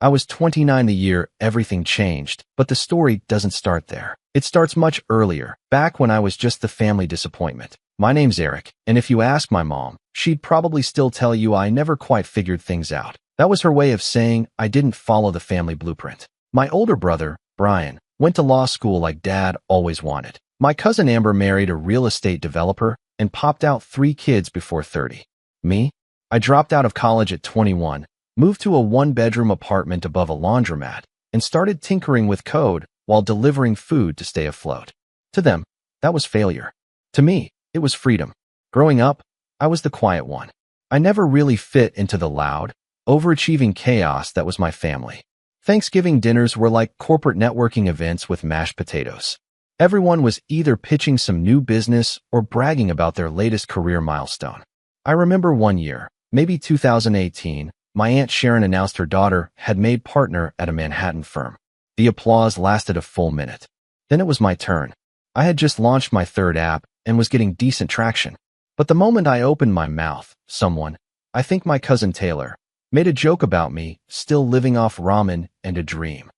I was 29 the year everything changed, but the story doesn't start there. It starts much earlier, back when I was just the family disappointment. My name's Eric, and if you ask my mom, she'd probably still tell you I never quite figured things out. That was her way of saying I didn't follow the family blueprint. My older brother, Brian, went to law school like Dad always wanted. My cousin Amber married a real estate developer and popped out 3 kids before 30. Me? I dropped out of college at 21, moved to a 1-bedroom apartment above a laundromat, and started tinkering with code while delivering food to stay afloat. To them, that was failure. To me, it was freedom. Growing up, I was the quiet one. I never really fit into the loud, overachieving chaos that was my family. Thanksgiving dinners were like corporate networking events with mashed potatoes. Everyone was either pitching some new business or bragging about their latest career milestone. I remember one year, maybe 2018, my Aunt Sharon announced her daughter had made partner at a Manhattan firm. The applause lasted a full minute. Then it was my turn. I had just launched my 3rd app and was getting decent traction. But the moment I opened my mouth, someone, I think my cousin Taylor, made a joke about me still living off ramen and a dream.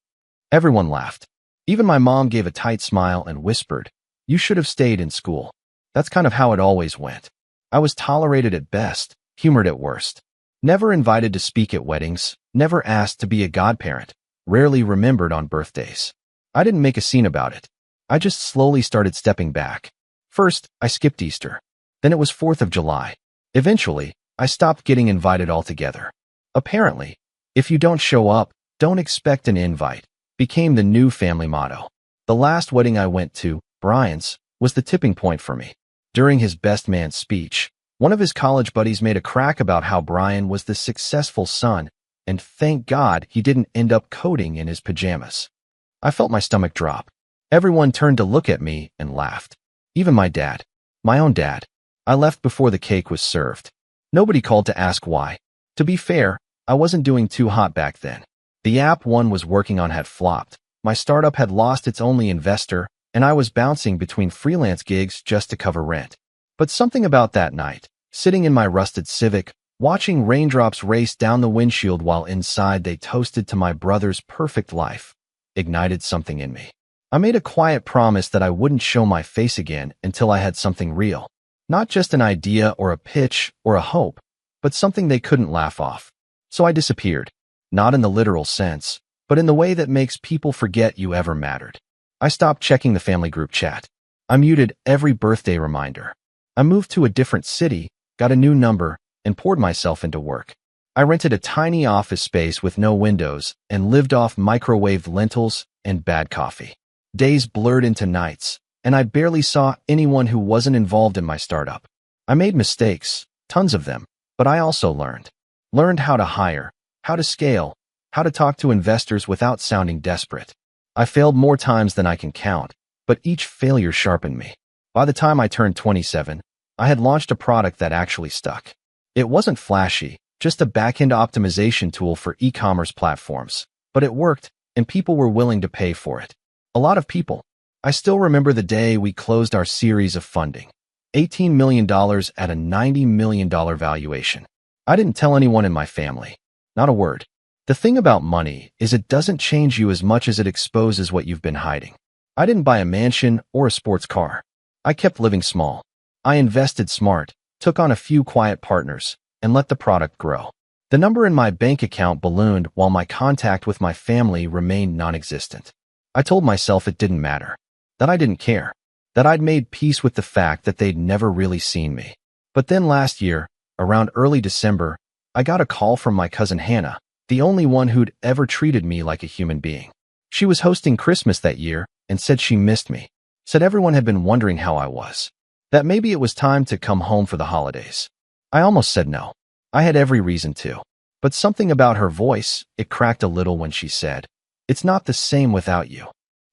Everyone laughed. Even my mom gave a tight smile and whispered, "You should have stayed in school." That's kind of how it always went. I was tolerated at best, humored at worst. Never invited to speak at weddings, never asked to be a godparent, rarely remembered on birthdays. I didn't make a scene about it. I just slowly started stepping back. First, I skipped Easter. Then it was 4th of July. Eventually, I stopped getting invited altogether. Apparently, if you don't show up, don't expect an invite, became the new family motto. The last wedding I went to, Brian's, was the tipping point for me. During his best man speech, one of his college buddies made a crack about how Brian was the successful son, and thank God he didn't end up coding in his pajamas. I felt my stomach drop. Everyone turned to look at me and laughed. Even my dad. My own dad. I left before the cake was served. Nobody called to ask why. To be fair, I wasn't doing too hot back then. The app one was working on had flopped. My startup had lost its only investor, and I was bouncing between freelance gigs just to cover rent. But something about that night, sitting in my rusted Civic, watching raindrops race down the windshield while inside they toasted to my brother's perfect life, ignited something in me. I made a quiet promise that I wouldn't show my face again until I had something real. Not just an idea or a pitch or a hope, but something they couldn't laugh off. So I disappeared. Not in the literal sense, but in the way that makes people forget you ever mattered. I stopped checking the family group chat. I muted every birthday reminder. I moved to a different city, got a new number, and poured myself into work. I rented a tiny office space with no windows and lived off microwaved lentils and bad coffee. Days blurred into nights, and I barely saw anyone who wasn't involved in my startup. I made mistakes, tons of them, but I also learned. Learned how to hire, how to scale, how to talk to investors without sounding desperate. I failed more times than I can count, but each failure sharpened me. By the time I turned 27, I had launched a product that actually stuck. It wasn't flashy, just a back-end optimization tool for e-commerce platforms, but it worked, and people were willing to pay for it. A lot of people. I still remember the day we closed our series of funding. $18 million at a $90 million valuation. I didn't tell anyone in my family. Not a word. The thing about money is it doesn't change you as much as it exposes what you've been hiding. I didn't buy a mansion or a sports car. I kept living small. I invested smart, took on a few quiet partners, and let the product grow. The number in my bank account ballooned while my contact with my family remained non-existent. I told myself it didn't matter, that I didn't care, that I'd made peace with the fact that they'd never really seen me. But then last year, around early December, I got a call from my cousin Hannah, the only one who'd ever treated me like a human being. She was hosting Christmas that year and said she missed me, said everyone had been wondering how I was, that maybe it was time to come home for the holidays. I almost said no. I had every reason to. But something about her voice, it cracked a little when she said, "It's not the same without you."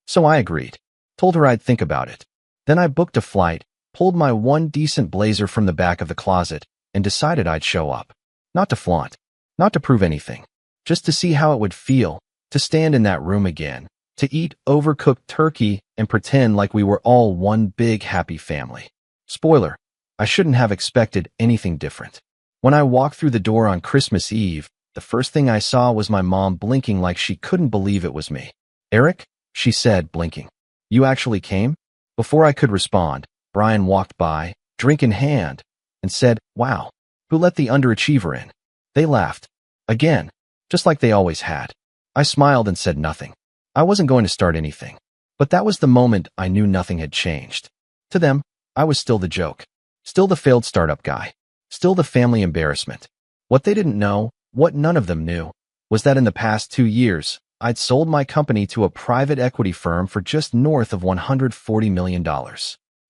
So I agreed, told her I'd think about it. Then I booked a flight, pulled my one decent blazer from the back of the closet, and decided I'd show up. Not to flaunt, not to prove anything, just to see how it would feel, to stand in that room again, to eat overcooked turkey and pretend like we were all one big happy family. Spoiler, I shouldn't have expected anything different. When I walked through the door on Christmas Eve, The first thing I saw was my mom blinking like she couldn't believe it was me. "Eric?" she said, blinking. "You actually came?" Before I could respond, Brian walked by, drink in hand, and said, "Wow, who let the underachiever in?" They laughed. Again, just like they always had. I smiled and said nothing. I wasn't going to start anything. But that was the moment I knew nothing had changed. To them, I was still the joke. Still the failed startup guy. Still the family embarrassment. What they didn't know, what none of them knew, was that in the past 2 years, I'd sold my company to a private equity firm for just north of $140 million.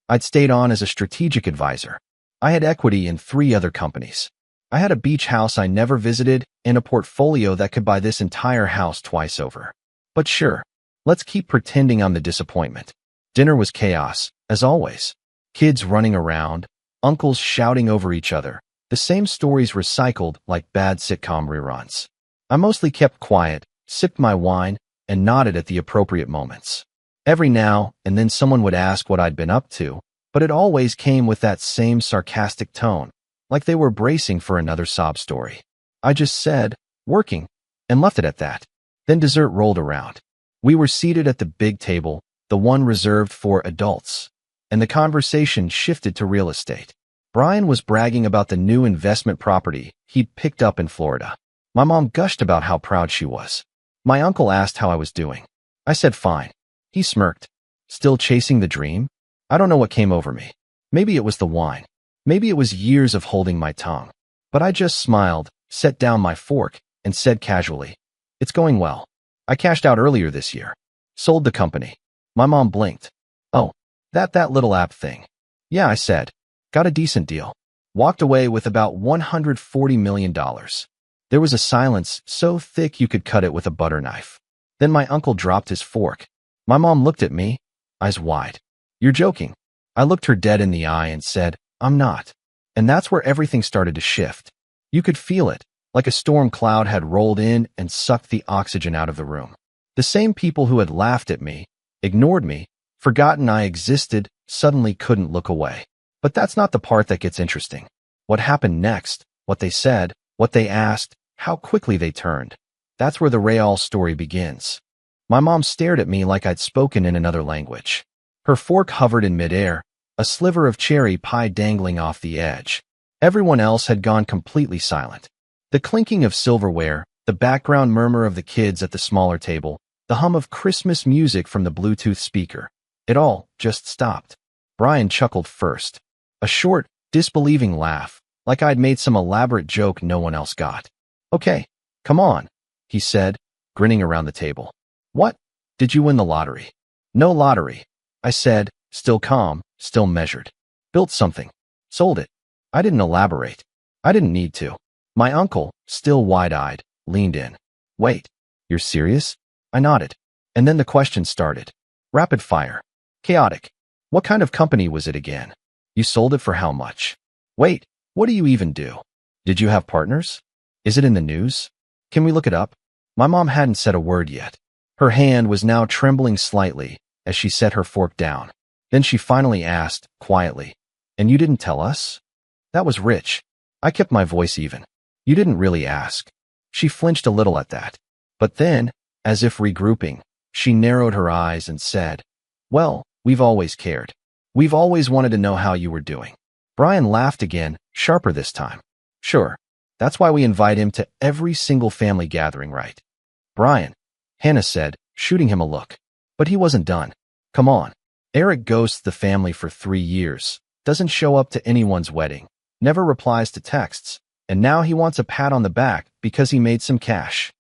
I'd stayed on as a strategic advisor. I had equity in 3 other companies. I had a beach house I never visited and a portfolio that could buy this entire house twice over. But sure, let's keep pretending I'm the disappointment. Dinner was chaos, as always. Kids running around, uncles shouting over each other, the same stories recycled like bad sitcom reruns. I mostly kept quiet, sipped my wine, and nodded at the appropriate moments. Every now and then someone would ask what I'd been up to, but it always came with that same sarcastic tone, like they were bracing for another sob story. I just said, "Working," and left it at that. Then dessert rolled around. We were seated at the big table, the one reserved for adults, and the conversation shifted to real estate. Brian was bragging about the new investment property he'd picked up in Florida. My mom gushed about how proud she was. My uncle asked how I was doing. I said fine. He smirked. Still chasing the dream? I don't know what came over me. Maybe it was the wine. Maybe it was years of holding my tongue. But I just smiled, set down my fork, and said casually, "It's going well. I cashed out earlier this year. Sold the company." My mom blinked. "Oh, that little app thing." "Yeah," I said. "Got a decent deal. Walked away with about $140 million. There was a silence so thick you could cut it with a butter knife. Then my uncle dropped his fork. My mom looked at me, eyes wide. "You're joking." I looked her dead in the eye and said, "I'm not." And that's where everything started to shift. You could feel it, like a storm cloud had rolled in and sucked the oxygen out of the room. The same people who had laughed at me, ignored me, forgotten I existed, suddenly couldn't look away. But that's not the part that gets interesting. What happened next, what they said, what they asked, how quickly they turned. That's where the real story begins. My mom stared at me like I'd spoken in another language. Her fork hovered in midair, a sliver of cherry pie dangling off the edge. Everyone else had gone completely silent. The clinking of silverware, the background murmur of the kids at the smaller table, the hum of Christmas music from the Bluetooth speaker. It all just stopped. Brian chuckled first. A short, disbelieving laugh, like I'd made some elaborate joke no one else got. "Okay, come on," he said, grinning around the table. "What? Did you win the lottery?" "No lottery," I said, still calm, still measured. "Built something. Sold it." I didn't elaborate. I didn't need to. My uncle, still wide-eyed, leaned in. "Wait, you're serious?" I nodded. And then the question started. Rapid fire. Chaotic. "What kind of company was it again? You sold it for how much? Wait, what do you even do? Did you have partners? Is it in the news? Can we look it up?" My mom hadn't said a word yet. Her hand was now trembling slightly as she set her fork down. Then she finally asked, quietly, "And you didn't tell us?" That was rich. I kept my voice even. "You didn't really ask." She flinched a little at that. But then, as if regrouping, she narrowed her eyes and said, "Well, we've always cared. We've always wanted to know how you were doing." Brian laughed again, sharper this time. "Sure. That's why we invite him to every single family gathering, right?" "Brian," Hannah said, shooting him a look. But he wasn't done. "Come on. Eric ghosts the family for 3 years, doesn't show up to anyone's wedding, never replies to texts, and now he wants a pat on the back because he made some cash."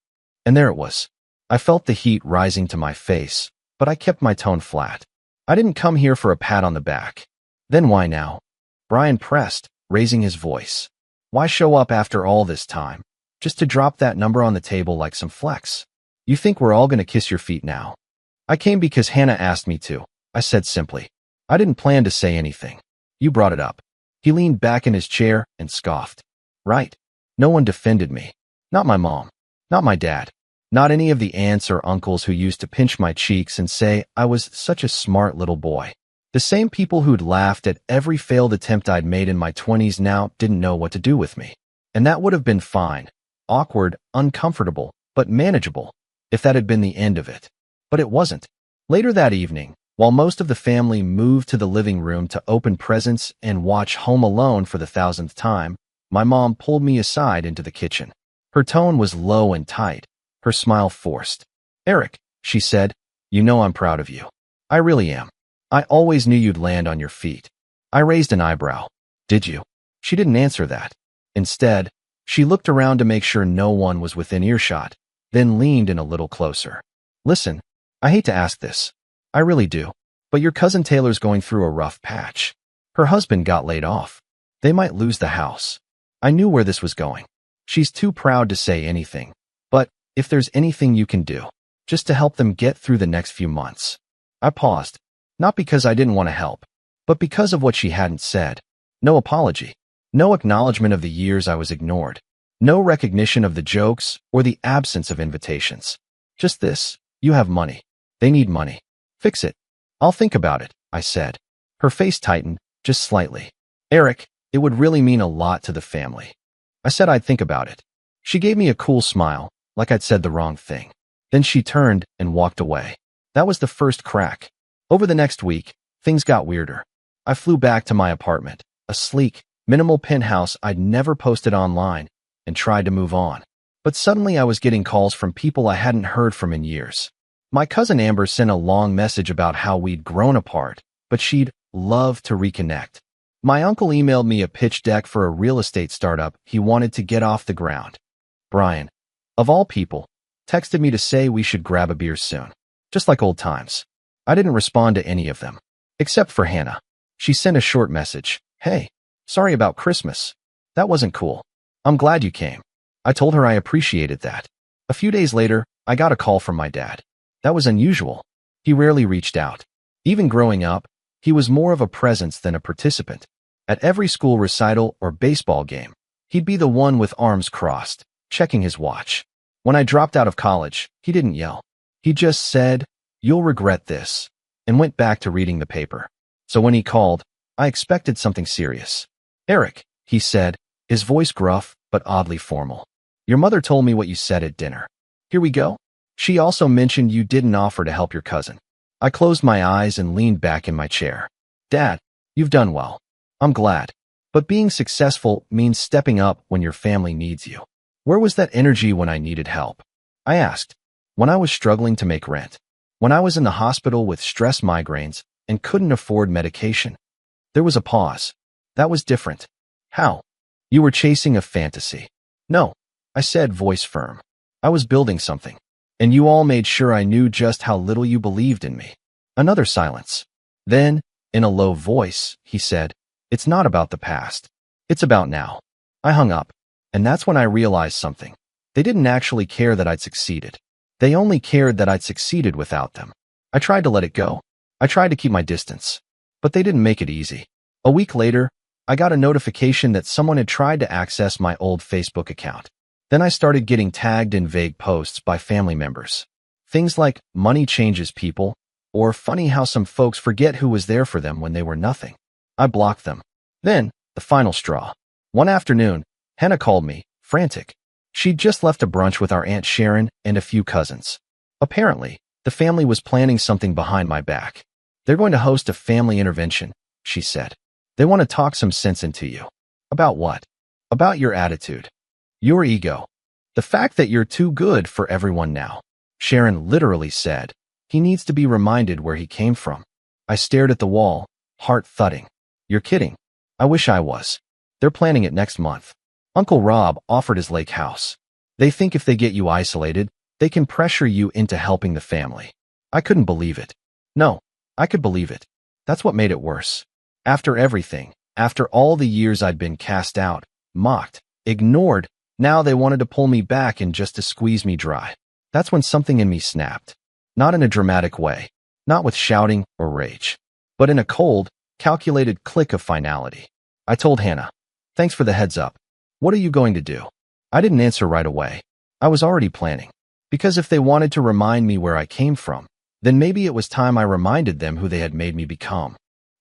And there it was. I felt the heat rising to my face, but I kept my tone flat. I didn't come here for a pat on the back. "Then why now?" Brian pressed, raising his voice. "Why show up after all this time, just to drop that number on the table like some flex? You think we're all gonna kiss your feet now?" "I came because Hannah asked me to," I said simply. "I didn't plan to say anything. You brought it up." He leaned back in his chair and scoffed. "Right. No one defended me. Not my mom. Not my dad. Not any of the aunts or uncles who used to pinch my cheeks and say I was such a smart little boy. The same people who'd laughed at every failed attempt I'd made in my 20s now didn't know what to do with me. And that would have been fine. awkward, uncomfortable, but manageable, if that had been the end of it. But it wasn't. Later that evening, while most of the family moved to the living room to open presents and watch Home Alone for the 1000th time, my mom pulled me aside into the kitchen. Her tone was low and tight, her smile forced. "Eric," she said, "you know I'm proud of you. I really am. I always knew you'd land on your feet." I raised an eyebrow. "Did you?" She didn't answer that. Instead, she looked around to make sure no one was within earshot, then leaned in a little closer. "Listen, I hate to ask this. I really do. But your cousin Taylor's going through a rough patch. Her husband got laid off. They might lose the house." I knew where this was going. She's too proud to say anything. But if there's anything you can do, just to help them get through the next few months. I paused, not because I didn't want to help, but because of what she hadn't said. No apology. No acknowledgement of the years I was ignored. No recognition of the jokes or the absence of invitations. Just this: "You have money. They need money. Fix it." "I'll think about it," I said. Her face tightened, just slightly. "Eric, it would really mean a lot to the family." I said I'd think about it. She gave me a cool smile, like I'd said the wrong thing. Then she turned and walked away. That was the first crack. Over the next week, things got weirder. I flew back to my apartment, a sleek, minimal penthouse I'd never posted online, and tried to move on. But suddenly I was getting calls from people I hadn't heard from in years. My cousin Amber sent a long message about how we'd grown apart, but she'd love to reconnect. My uncle emailed me a pitch deck for a real estate startup he wanted to get off the ground. Brian, of all people, texted me to say we should grab a beer soon. Just like old times. I didn't respond to any of them. Except for Hannah. She sent a short message. "Hey, sorry about Christmas. That wasn't cool. I'm glad you came." I told her I appreciated that. A few days later, I got a call from my dad. That was unusual. He rarely reached out. Even growing up, he was more of a presence than a participant. At every school recital or baseball game, he'd be the one with arms crossed, checking his watch. When I dropped out of college, he didn't yell. He just said, "You'll regret this," and went back to reading the paper. So when he called, I expected something serious. "Eric," he said, his voice gruff but oddly formal. "Your mother told me what you said at dinner. Here we go. She also mentioned you didn't offer to help your cousin." I closed my eyes and leaned back in my chair. "Dad, you've done well. I'm glad. But being successful means stepping up when your family needs you. Where was that energy when I needed help?" I asked. "When I was struggling to make rent. When I was in the hospital with stress migraines and couldn't afford medication." There was a pause. "That was different." "How?" "You were chasing a fantasy." "No," I said, voice firm. "I was building something. And you all made sure I knew just how little you believed in me." Another silence. Then, in a low voice, he said, "It's not about the past. It's about now." I hung up, and that's when I realized something. They didn't actually care that I'd succeeded. They only cared that I'd succeeded without them. I tried to let it go. I tried to keep my distance. But they didn't make it easy. A week later, I got a notification that someone had tried to access my old Facebook account. Then I started getting tagged in vague posts by family members. Things like "money changes people," or "funny how some folks forget who was there for them when they were nothing." I blocked them. Then, the final straw. One afternoon, Hannah called me, frantic. She'd just left a brunch with our Aunt Sharon and a few cousins. Apparently, the family was planning something behind my back. "They're going to host a family intervention," she said. "They want to talk some sense into you." "About what?" "About your attitude. Your ego. The fact that you're too good for everyone now." Sharon literally said, "He needs to be reminded where he came from." I stared at the wall, heart thudding. "You're kidding." "I wish I was. They're planning it next month. Uncle Rob offered his lake house. They think if they get you isolated, they can pressure you into helping the family." I couldn't believe it. No, I could believe it. That's what made it worse. After everything, after all the years I'd been cast out, mocked, ignored, now they wanted to pull me back and just to squeeze me dry. That's when something in me snapped. Not in a dramatic way, not with shouting or rage, but in a cold, calculated click of finality. I told Hannah, "Thanks for the heads up. What are you going to do?" I didn't answer right away. I was already planning. Because if they wanted to remind me where I came from, then maybe it was time I reminded them who they had made me become.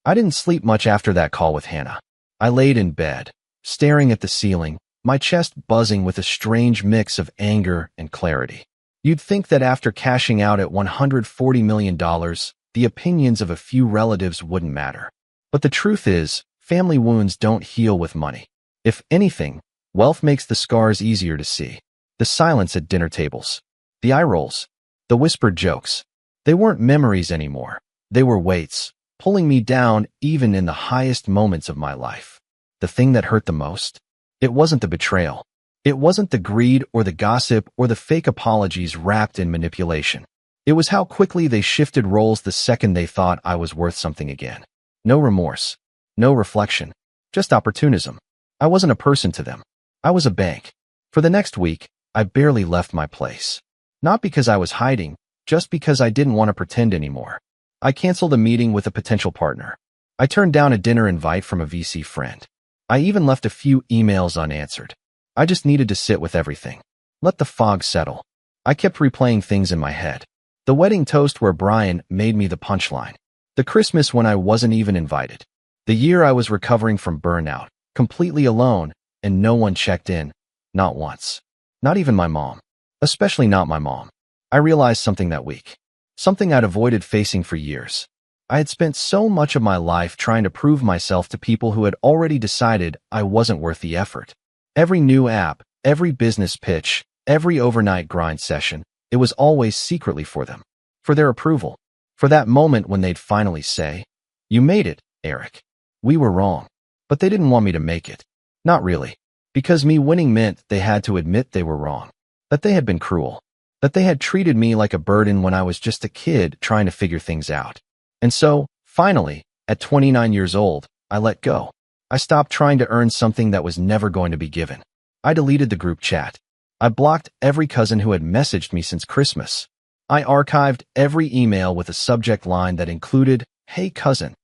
I didn't sleep much after that call with Hannah. I laid in bed, staring at the ceiling, my chest buzzing with a strange mix of anger and clarity. You'd think that after cashing out at $140 million, the opinions of a few relatives wouldn't matter. But the truth is, family wounds don't heal with money. If anything, wealth makes the scars easier to see. The silence at dinner tables, the eye rolls, the whispered jokes. They weren't memories anymore. They were weights, pulling me down even in the highest moments of my life. The thing that hurt the most? It wasn't the betrayal. It wasn't the greed or the gossip or the fake apologies wrapped in manipulation. It was how quickly they shifted roles the second they thought I was worth something again. No remorse, no reflection, just opportunism. I wasn't a person to them. I was a bank. For the next week, I barely left my place. Not because I was hiding, just because I didn't want to pretend anymore. I canceled a meeting with a potential partner. I turned down a dinner invite from a VC friend. I even left a few emails unanswered. I just needed to sit with everything. Let the fog settle. I kept replaying things in my head. The wedding toast where Brian made me the punchline. The Christmas when I wasn't even invited. The year I was recovering from burnout, completely alone, and no one checked in. Not once. Not even my mom. Especially not my mom. I realized something that week. Something I'd avoided facing for years. I had spent so much of my life trying to prove myself to people who had already decided I wasn't worth the effort. Every new app, every business pitch, every overnight grind session, it was always secretly for them. For their approval. For that moment when they'd finally say, "You made it, Eric. We were wrong." But they didn't want me to make it. Not really. Because me winning meant they had to admit they were wrong. That they had been cruel. That they had treated me like a burden when I was just a kid trying to figure things out. And so, finally, at 29 years old, I let go. I stopped trying to earn something that was never going to be given. I deleted the group chat. I blocked every cousin who had messaged me since Christmas. I archived every email with a subject line that included, "Hey cousin,"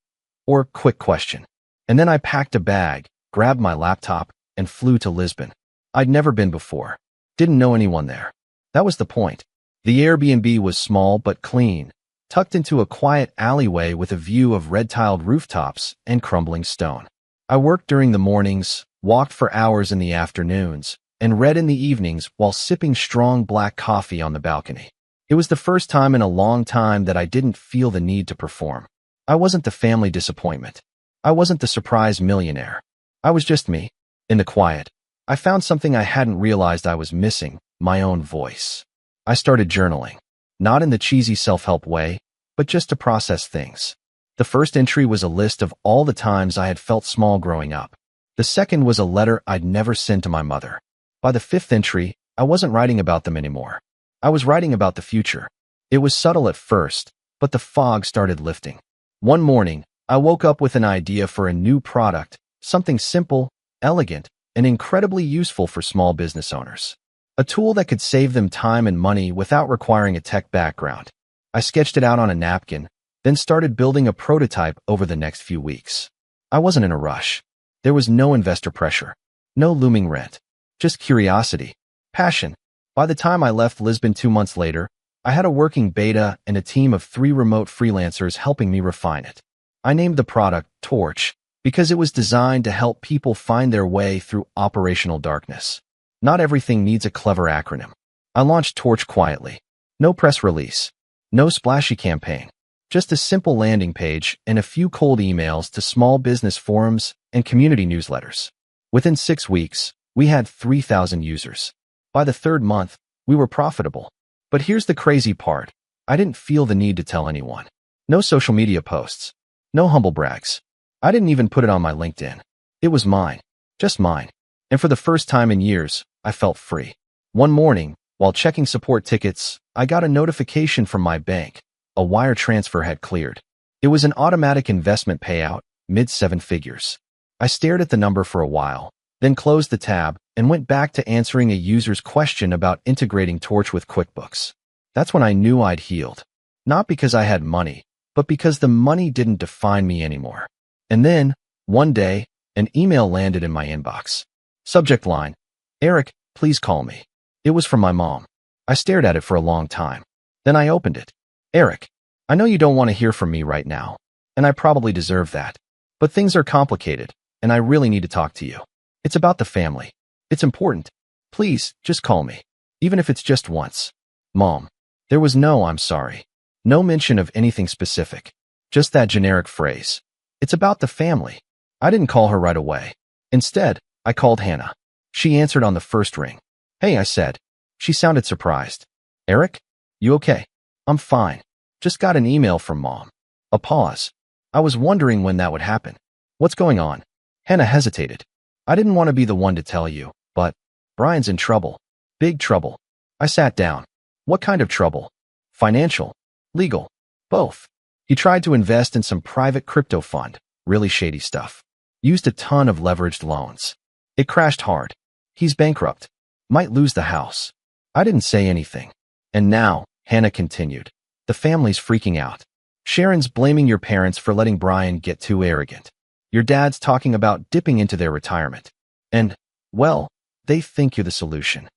or "Quick question." And then I packed a bag, grabbed my laptop, and flew to Lisbon. I'd never been before. Didn't know anyone there. That was the point. The Airbnb was small but clean, tucked into a quiet alleyway with a view of red-tiled rooftops and crumbling stone. I worked during the mornings, walked for hours in the afternoons, and read in the evenings while sipping strong black coffee on the balcony. It was the first time in a long time that I didn't feel the need to perform. I wasn't the family disappointment. I wasn't the surprise millionaire. I was just me. In the quiet, I found something I hadn't realized I was missing, my own voice. I started journaling. Not in the cheesy self-help way, but just to process things. The first entry was a list of all the times I had felt small growing up. The second was a letter I'd never sent to my mother. By the fifth entry, I wasn't writing about them anymore. I was writing about the future. It was subtle at first, but the fog started lifting. One morning, I woke up with an idea for a new product, something simple, elegant, and incredibly useful for small business owners. A tool that could save them time and money without requiring a tech background. I sketched it out on a napkin, then started building a prototype over the next few weeks. I wasn't in a rush. There was no investor pressure, no looming rent, just curiosity, passion. By the time I left Lisbon 2 months later, I had a working beta and a team of 3 remote freelancers helping me refine it. I named the product Torch because it was designed to help people find their way through operational darkness. Not everything needs a clever acronym. I launched Torch quietly. No press release. No splashy campaign. Just a simple landing page and a few cold emails to small business forums and community newsletters. Within 6 weeks, we had 3,000 users. By the 3rd month, we were profitable. But here's the crazy part. I didn't feel the need to tell anyone. No social media posts. No humble brags. I didn't even put it on my LinkedIn. It was mine. Just mine. And for the first time in years, I felt free. One morning, while checking support tickets, I got a notification from my bank. A wire transfer had cleared. It was an automatic investment payout, mid-7 figures. I stared at the number for a while, then closed the tab and went back to answering a user's question about integrating Torch with QuickBooks. That's when I knew I'd healed. Not because I had money, but because the money didn't define me anymore. And then, one day, an email landed in my inbox. Subject line, "Eric, please call me." It was from my mom. I stared at it for a long time. Then I opened it. "Eric, I know you don't want to hear from me right now, and I probably deserve that. But things are complicated, and I really need to talk to you. It's about the family. It's important. Please, just call me. Even if it's just once. Mom. There was no "I'm sorry." No mention of anything specific. Just that generic phrase. It's about the family. I didn't call her right away. Instead, I called Hannah. She answered on the first ring. "Hey," I said. She sounded surprised. "Eric? You okay?" "I'm fine. Just got an email from Mom." A pause. I was wondering when that would happen. "What's going on?" Hannah hesitated. "I didn't want to be the one to tell you, but Brian's in trouble. Big trouble." I sat down. "What kind of trouble?" "Financial. Legal. Both. He tried to invest in some private crypto fund, really shady stuff. Used a ton of leveraged loans. It crashed hard. He's bankrupt. Might lose the house." I didn't say anything. "And now," Hannah continued, "the family's freaking out. Sharon's blaming your parents for letting Brian get too arrogant. Your dad's talking about dipping into their retirement. And, well, they think you're the solution."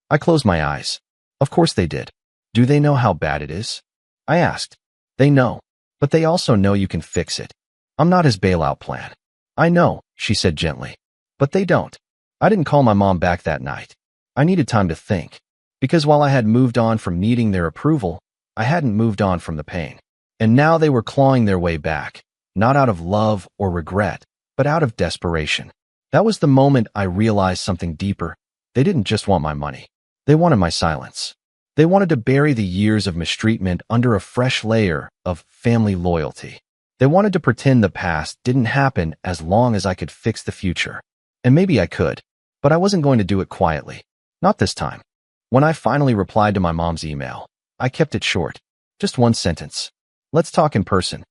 I closed my eyes. Of course they did. "Do they know how bad it is?" I asked. "They know. But they also know you can fix it. I'm not his bailout plan." "I know," she said gently. "But they don't." I didn't call my mom back that night. I needed time to think. Because while I had moved on from needing their approval, I hadn't moved on from the pain. And now they were clawing their way back, not out of love or regret, but out of desperation. That was the moment I realized something deeper. They didn't just want my money. They wanted my silence. They wanted to bury the years of mistreatment under a fresh layer of family loyalty. They wanted to pretend the past didn't happen as long as I could fix the future. And maybe I could, but I wasn't going to do it quietly. Not this time. When I finally replied to my mom's email, I kept it short. Just one sentence. "Let's talk in person."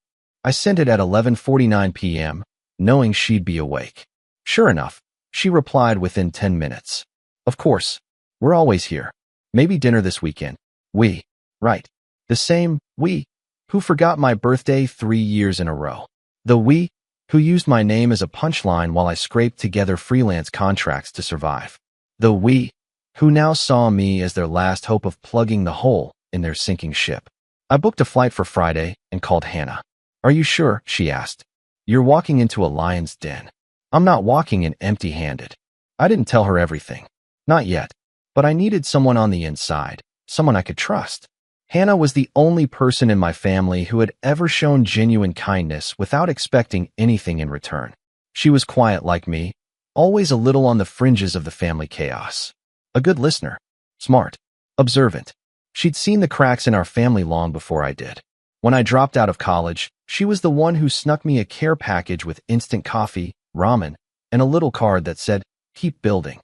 I sent it at 11:49 p.m., knowing she'd be awake. Sure enough, she replied within 10 minutes. "Of course. We're always here. Maybe dinner this weekend." We. Right. The same we who forgot my birthday 3 years in a row. The we who used my name as a punchline while I scraped together freelance contracts to survive. The we who now saw me as their last hope of plugging the hole in their sinking ship. I booked a flight for Friday and called Hannah. "Are you sure?" she asked. "You're walking into a lion's den." "I'm not walking in empty-handed." I didn't tell her everything. Not yet. But I needed someone on the inside, someone I could trust. Hannah was the only person in my family who had ever shown genuine kindness without expecting anything in return. She was quiet like me, always a little on the fringes of the family chaos. A good listener. Smart. Observant. She'd seen the cracks in our family long before I did. When I dropped out of college, she was the one who snuck me a care package with instant coffee, ramen, and a little card that said, "Keep building."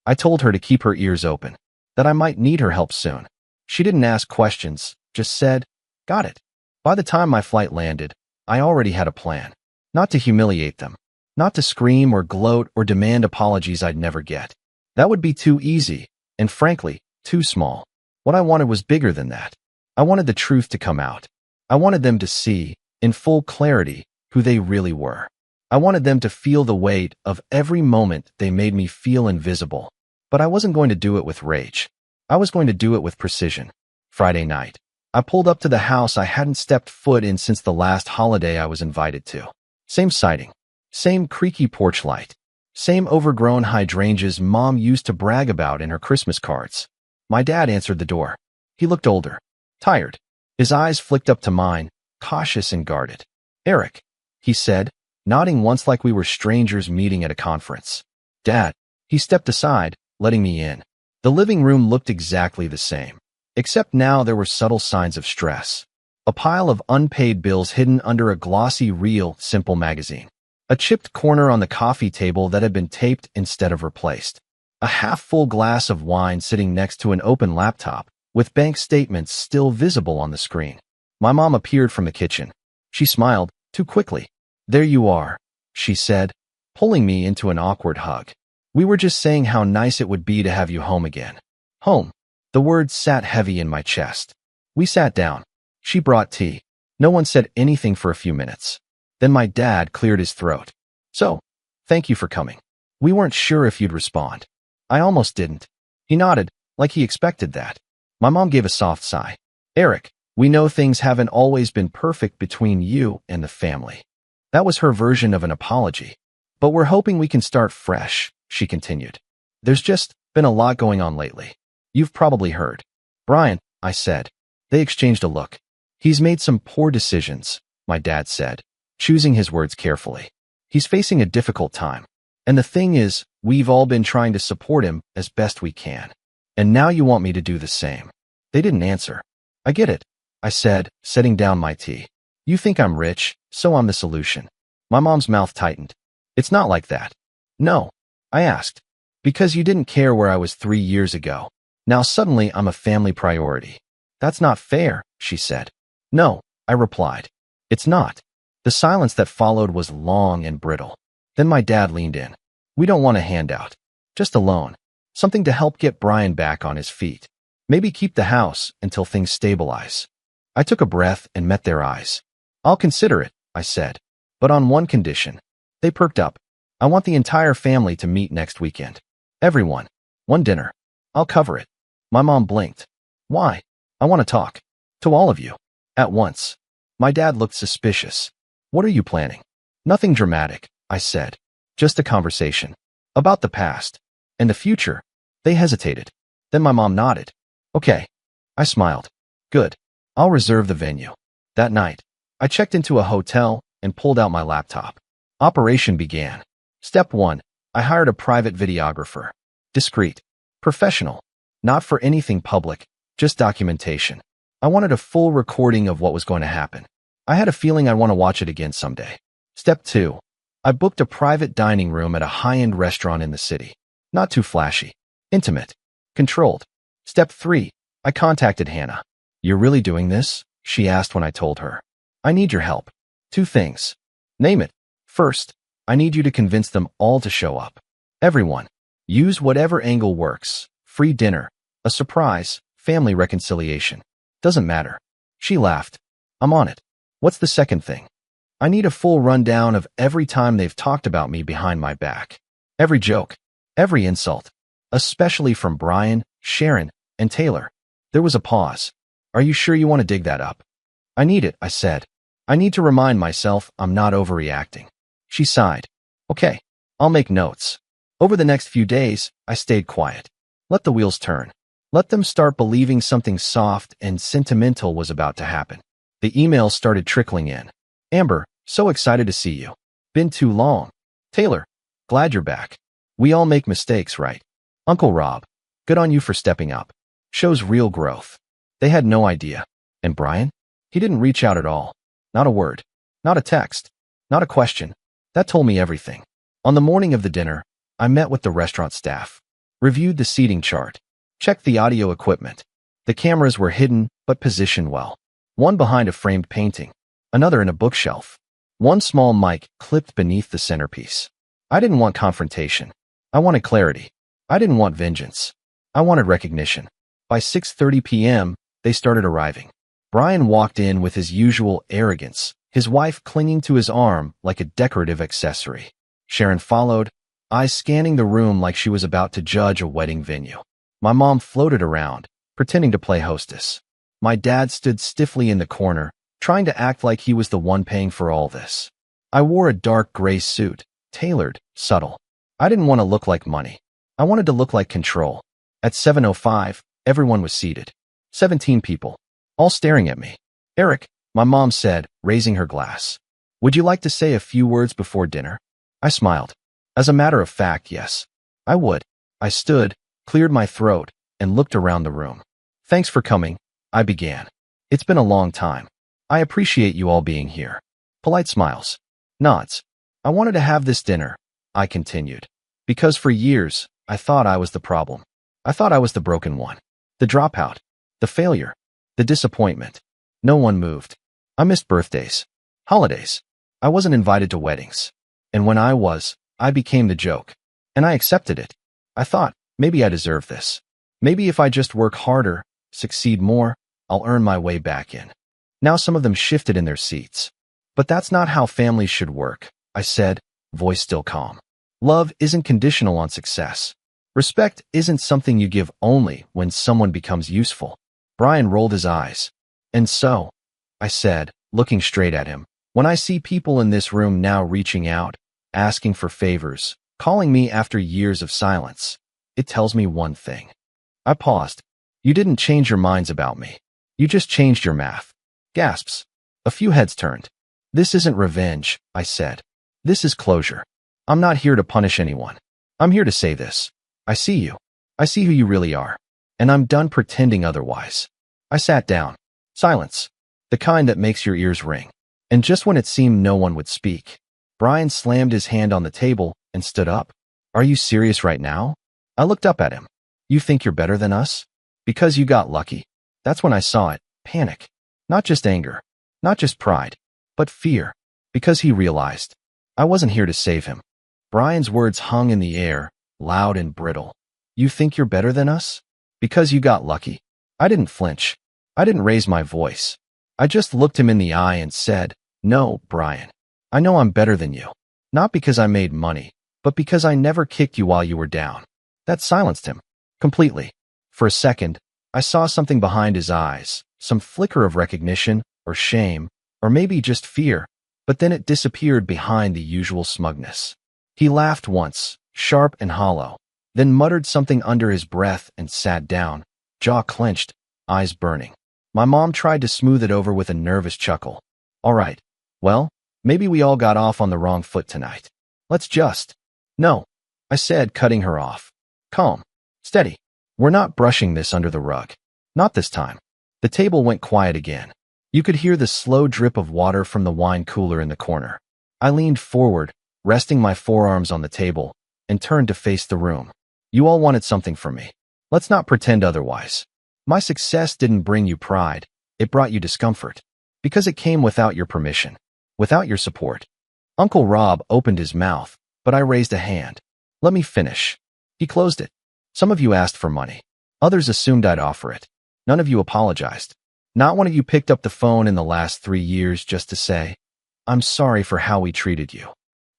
I told her to keep her ears open, that I might need her help soon. She didn't ask questions, just said, "Got it." By the time my flight landed, I already had a plan. Not to humiliate them. Not to scream or gloat or demand apologies I'd never get. That would be too easy, and frankly, too small. What I wanted was bigger than that. I wanted the truth to come out. I wanted them to see, in full clarity, who they really were. I wanted them to feel the weight of every moment they made me feel invisible. But I wasn't going to do it with rage. I was going to do it with precision. Friday night, I pulled up to the house I hadn't stepped foot in since the last holiday I was invited to. Same siding. Same creaky porch light. Same overgrown hydrangeas Mom used to brag about in her Christmas cards. My dad answered the door. He looked older. Tired. His eyes flicked up to mine, cautious and guarded. "Eric," he said, nodding once like we were strangers meeting at a conference. "Dad." He stepped aside, letting me in. The living room looked exactly the same, except now there were subtle signs of stress. A pile of unpaid bills hidden under a glossy Real Simple magazine. A chipped corner on the coffee table that had been taped instead of replaced. A half-full glass of wine sitting next to an open laptop, with bank statements still visible on the screen. My mom appeared from the kitchen. She smiled, too quickly. "There you are," she said, pulling me into an awkward hug. "We were just saying how nice it would be to have you home again." Home. The word sat heavy in my chest. We sat down. She brought tea. No one said anything for a few minutes. Then my dad cleared his throat. "So, thank you for coming. We weren't sure if you'd respond." I almost didn't. He nodded, like he expected that. My mom gave a soft sigh. "Eric, we know things haven't always been perfect between you and the family." That was her version of an apology. "But we're hoping we can start fresh," she continued. There's just been a lot going on lately. You've probably heard. Brian, I said. They exchanged a look. He's made some poor decisions, my dad said, choosing his words carefully. He's facing a difficult time. And the thing is, we've all been trying to support him as best we can. And now you want me to do the same. They didn't answer. I get it, I said, setting down my tea. You think I'm rich, so I'm the solution. My mom's mouth tightened. It's not like that. No, I asked. Because you didn't care where I was 3 years ago. Now suddenly I'm a family priority. That's not fair, she said. No, I replied. It's not. The silence that followed was long and brittle. Then my dad leaned in. We don't want a handout. Just a loan. Something to help get Brian back on his feet. Maybe keep the house until things stabilize. I took a breath and met their eyes. I'll consider it, I said. But on one condition. They perked up. I want the entire family to meet next weekend. Everyone. One dinner. I'll cover it. My mom blinked. Why? I want to talk. To all of you. At once. My dad looked suspicious. What are you planning? Nothing dramatic, I said. Just a conversation. About the past. And the future. They hesitated. Then my mom nodded. Okay. I smiled. Good. I'll reserve the venue. That night, I checked into a hotel and pulled out my laptop. Operation began. Step 1. I hired a private videographer. Discreet. Professional. Not for anything public, just documentation. I wanted a full recording of what was going to happen. I had a feeling I'd want to watch it again someday. Step 2. I booked a private dining room at a high-end restaurant in the city. Not too flashy. Intimate. Controlled. Step 3. I contacted Hannah. You're really doing this? She asked when I told her. I need your help. 2 things. Name it. First, I need you to convince them all to show up. Everyone. Use whatever angle works. Free dinner. A surprise. Family reconciliation. Doesn't matter. She laughed. I'm on it. What's the second thing? I need a full rundown of every time they've talked about me behind my back. Every joke. Every insult. Especially from Brian, Sharon, and Taylor. There was a pause. Are you sure you want to dig that up? I need it, I said. I need to remind myself I'm not overreacting. She sighed. Okay, I'll make notes. Over the next few days, I stayed quiet. Let the wheels turn. Let them start believing something soft and sentimental was about to happen. The emails started trickling in. Amber, so excited to see you. Been too long. Taylor, glad you're back. We all make mistakes, right? Uncle Rob, good on you for stepping up. Shows real growth. They had no idea. And Brian? He didn't reach out at all. Not a word. Not a text. Not a question. That told me everything. On the morning of the dinner, I met with the restaurant staff. Reviewed the seating chart. Checked the audio equipment. The cameras were hidden, but positioned well. One behind a framed painting. Another in a bookshelf. One small mic clipped beneath the centerpiece. I didn't want confrontation. I wanted clarity. I didn't want vengeance. I wanted recognition. By 6:30 p.m., they started arriving. Brian walked in with his usual arrogance, his wife clinging to his arm like a decorative accessory. Sharon followed, eyes scanning the room like she was about to judge a wedding venue. My mom floated around, pretending to play hostess. My dad stood stiffly in the corner, trying to act like he was the one paying for all this. I wore a dark gray suit, tailored, subtle. I didn't want to look like money. I wanted to look like control. At 7:05, everyone was seated. 17 people, all staring at me. Eric, my mom said, raising her glass. Would you like to say a few words before dinner? I smiled. As a matter of fact, yes. I would. I stood, cleared my throat, and looked around the room. Thanks for coming, I began. It's been a long time. I appreciate you all being here. Polite smiles. Nods. I wanted to have this dinner, I continued. Because for years, I thought I was the problem. I thought I was the broken one. The dropout. The failure. The disappointment. No one moved. I missed birthdays. Holidays. I wasn't invited to weddings. And when I was, I became the joke. And I accepted it. I thought, maybe I deserve this. Maybe if I just work harder, succeed more, I'll earn my way back in. Now some of them shifted in their seats. But that's not how families should work, I said, voice still calm. Love isn't conditional on success. Respect isn't something you give only when someone becomes useful. Brian rolled his eyes. And so, I said, looking straight at him, when I see people in this room now reaching out, asking for favors, calling me after years of silence, It tells me one thing. I paused. You didn't change your minds about me. You just changed your math. Gasps. A few heads turned. This isn't revenge, I said. This is closure. I'm not here to punish anyone. I'm here to say this. I see you. I see who you really are. And I'm done pretending otherwise. I sat down. Silence. The kind that makes your ears ring. And just when it seemed no one would speak, Brian slammed his hand on the table and stood up. Are you serious right now? I looked up at him. You think you're better than us? Because you got lucky. That's when I saw it. Panic. Not just anger. Not just pride. But fear. Because he realized. I wasn't here to save him. Brian's words hung in the air, loud and brittle. You think you're better than us? Because you got lucky. I didn't flinch. I didn't raise my voice. I just looked him in the eye and said, No, Brian. I know I'm better than you. Not because I made money, but because I never kicked you while you were down. That silenced him. Completely. For a second, I saw something behind his eyes, some flicker of recognition, or shame, or maybe just fear, but then it disappeared behind the usual smugness. He laughed once, sharp and hollow, then muttered something under his breath and sat down, jaw clenched, eyes burning. My mom tried to smooth it over with a nervous chuckle. All right. Well, maybe we all got off on the wrong foot tonight. Let's just. No, I said, cutting her off. Calm. Steady. We're not brushing this under the rug. Not this time. The table went quiet again. You could hear the slow drip of water from the wine cooler in the corner. I leaned forward, resting my forearms on the table, and turned to face the room. You all wanted something from me. Let's not pretend otherwise. My success didn't bring you pride. It brought you discomfort. Because it came without your permission. Without your support. Uncle Rob opened his mouth, but I raised a hand. Let me finish. He closed it. Some of you asked for money. Others assumed I'd offer it. None of you apologized. Not one of you picked up the phone in the last 3 years just to say, I'm sorry for how we treated you.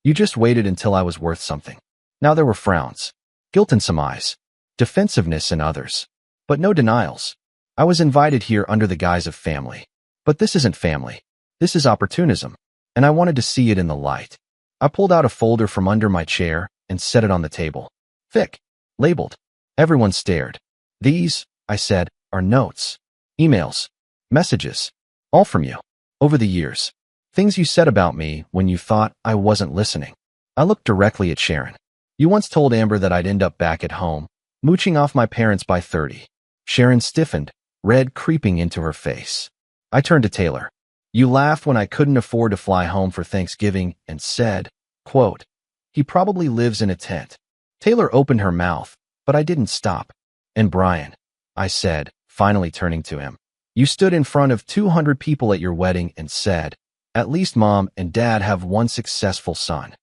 You just waited until I was worth something. Now there were frowns. Guilt in some eyes. Defensiveness in others. But no denials. I was invited here under the guise of family. But this isn't family. This is opportunism. And I wanted to see it in the light. I pulled out a folder from under my chair and set it on the table. Thick. Labeled. Everyone stared. These, I said, are notes. Emails. Messages. All from you. Over the years. Things you said about me when you thought I wasn't listening. I looked directly at Sharon. You once told Amber that I'd end up back at home, mooching off my parents by 30. Sharon stiffened, red creeping into her face. I turned to Taylor. You laughed when I couldn't afford to fly home for Thanksgiving and said, quote, he probably lives in a tent. Taylor opened her mouth, but I didn't stop. And Brian, I said, finally turning to him. You stood in front of 200 people at your wedding and said, at least Mom and Dad have one successful son.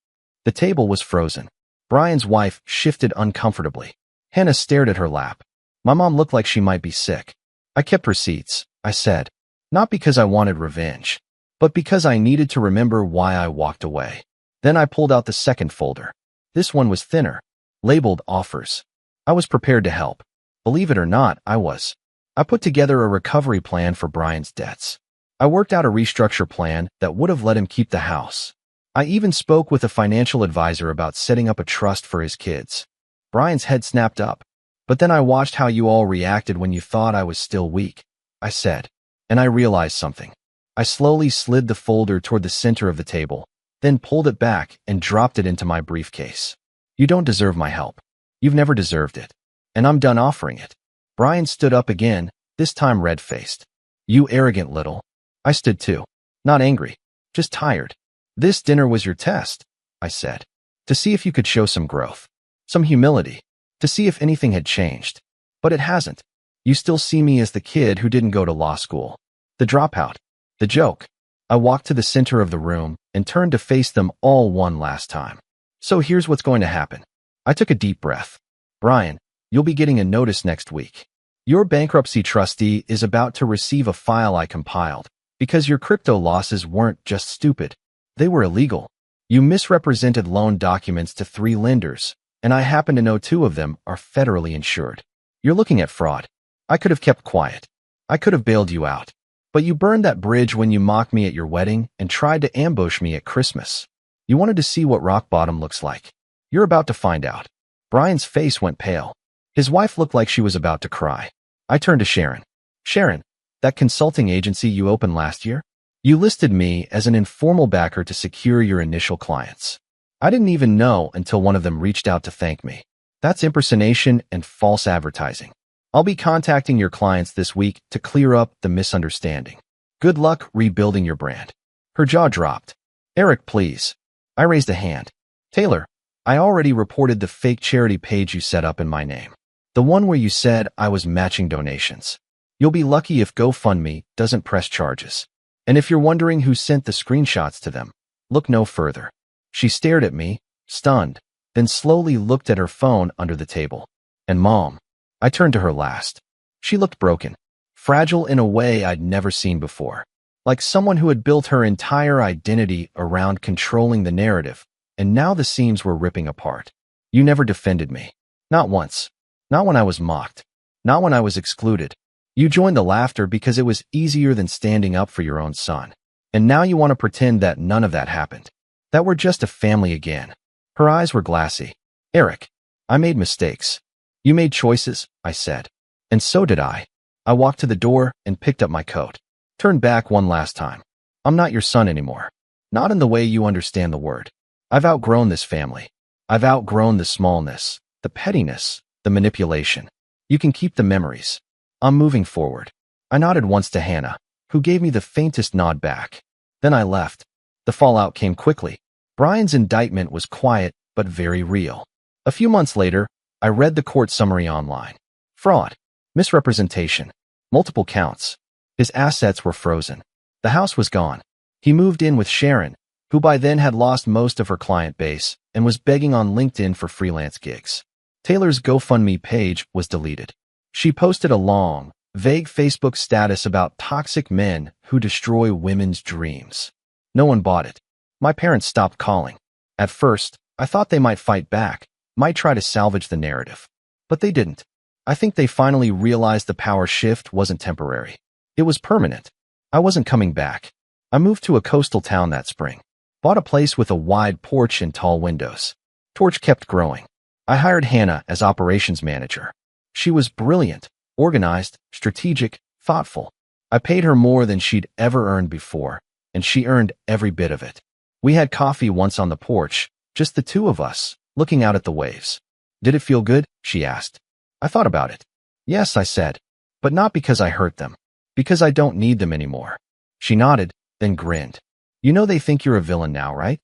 The table was frozen. Brian's wife shifted uncomfortably. Hannah stared at her lap. My mom looked like she might be sick. I kept receipts, I said. Not because I wanted revenge, but because I needed to remember why I walked away. Then I pulled out the second folder. This one was thinner, labeled offers. I was prepared to help. Believe it or not, I was. I put together a recovery plan for Brian's debts. I worked out a restructure plan that would have let him keep the house. I even spoke with a financial advisor about setting up a trust for his kids. Brian's head snapped up. But then I watched how you all reacted when you thought I was still weak, I said. And I realized something. I slowly slid the folder toward the center of the table, then pulled it back and dropped it into my briefcase. You don't deserve my help. You've never deserved it. And I'm done offering it. Brian stood up again, this time red-faced. You arrogant little. I stood too. Not angry. Just tired. This dinner was your test, I said. To see if you could show some growth. Some humility. To see if anything had changed. But it hasn't. You still see me as the kid who didn't go to law school. The dropout. The joke. I walked to the center of the room and turned to face them all one last time. So here's what's going to happen. I took a deep breath. Brian, you'll be getting a notice next week. Your bankruptcy trustee is about to receive a file I compiled because your crypto losses weren't just stupid. They were illegal. You misrepresented loan documents to 3 lenders, and I happen to know 2 of them are federally insured. You're looking at fraud. I could have kept quiet. I could have bailed you out. But you burned that bridge when you mocked me at your wedding and tried to ambush me at Christmas. You wanted to see what rock bottom looks like. You're about to find out. Brian's face went pale. His wife looked like she was about to cry. I turned to Sharon. Sharon, that consulting agency you opened last year? You listed me as an informal backer to secure your initial clients. I didn't even know until one of them reached out to thank me. That's impersonation and false advertising. I'll be contacting your clients this week to clear up the misunderstanding. Good luck rebuilding your brand. Her jaw dropped. Eric, please. I raised a hand. Taylor, I already reported the fake charity page you set up in my name. The one where you said I was matching donations. You'll be lucky if GoFundMe doesn't press charges. And if you're wondering who sent the screenshots to them, look no further. She stared at me, stunned, then slowly looked at her phone under the table. And Mom. I turned to her last. She looked broken, fragile in a way I'd never seen before. Like someone who had built her entire identity around controlling the narrative, and now the seams were ripping apart. You never defended me. Not once. Not when I was mocked. Not when I was excluded. You joined the laughter because it was easier than standing up for your own son. And now you want to pretend that none of that happened. That we're just a family again. Her eyes were glassy. Eric, I made mistakes. You made choices, I said. And so did I. I walked to the door and picked up my coat. Turned back one last time. I'm not your son anymore. Not in the way you understand the word. I've outgrown this family. I've outgrown the smallness, the pettiness, the manipulation. You can keep the memories. I'm moving forward. I nodded once to Hannah, who gave me the faintest nod back. Then I left. The fallout came quickly. Brian's indictment was quiet, but very real. A few months later, I read the court summary online. Fraud, misrepresentation, multiple counts. His assets were frozen. The house was gone. He moved in with Sharon, who by then had lost most of her client base and was begging on LinkedIn for freelance gigs. Taylor's GoFundMe page was deleted. She posted a long, vague Facebook status about toxic men who destroy women's dreams. No one bought it. My parents stopped calling. At first, I thought they might fight back, might try to salvage the narrative. But they didn't. I think they finally realized the power shift wasn't temporary. It was permanent. I wasn't coming back. I moved to a coastal town that spring. Bought a place with a wide porch and tall windows. Torch kept growing. I hired Hannah as operations manager. She was brilliant, organized, strategic, thoughtful. I paid her more than she'd ever earned before, and she earned every bit of it. We had coffee once on the porch, just the two of us, looking out at the waves. Did it feel good? She asked. I thought about it. Yes, I said, but not because I hurt them, because I don't need them anymore. She nodded, then grinned. You know they think you're a villain now, right?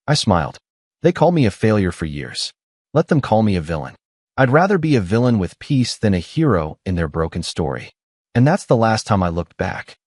I smiled. They called me a failure for years. Let them call me a villain. I'd rather be a villain with peace than a hero in their broken story. And that's the last time I looked back.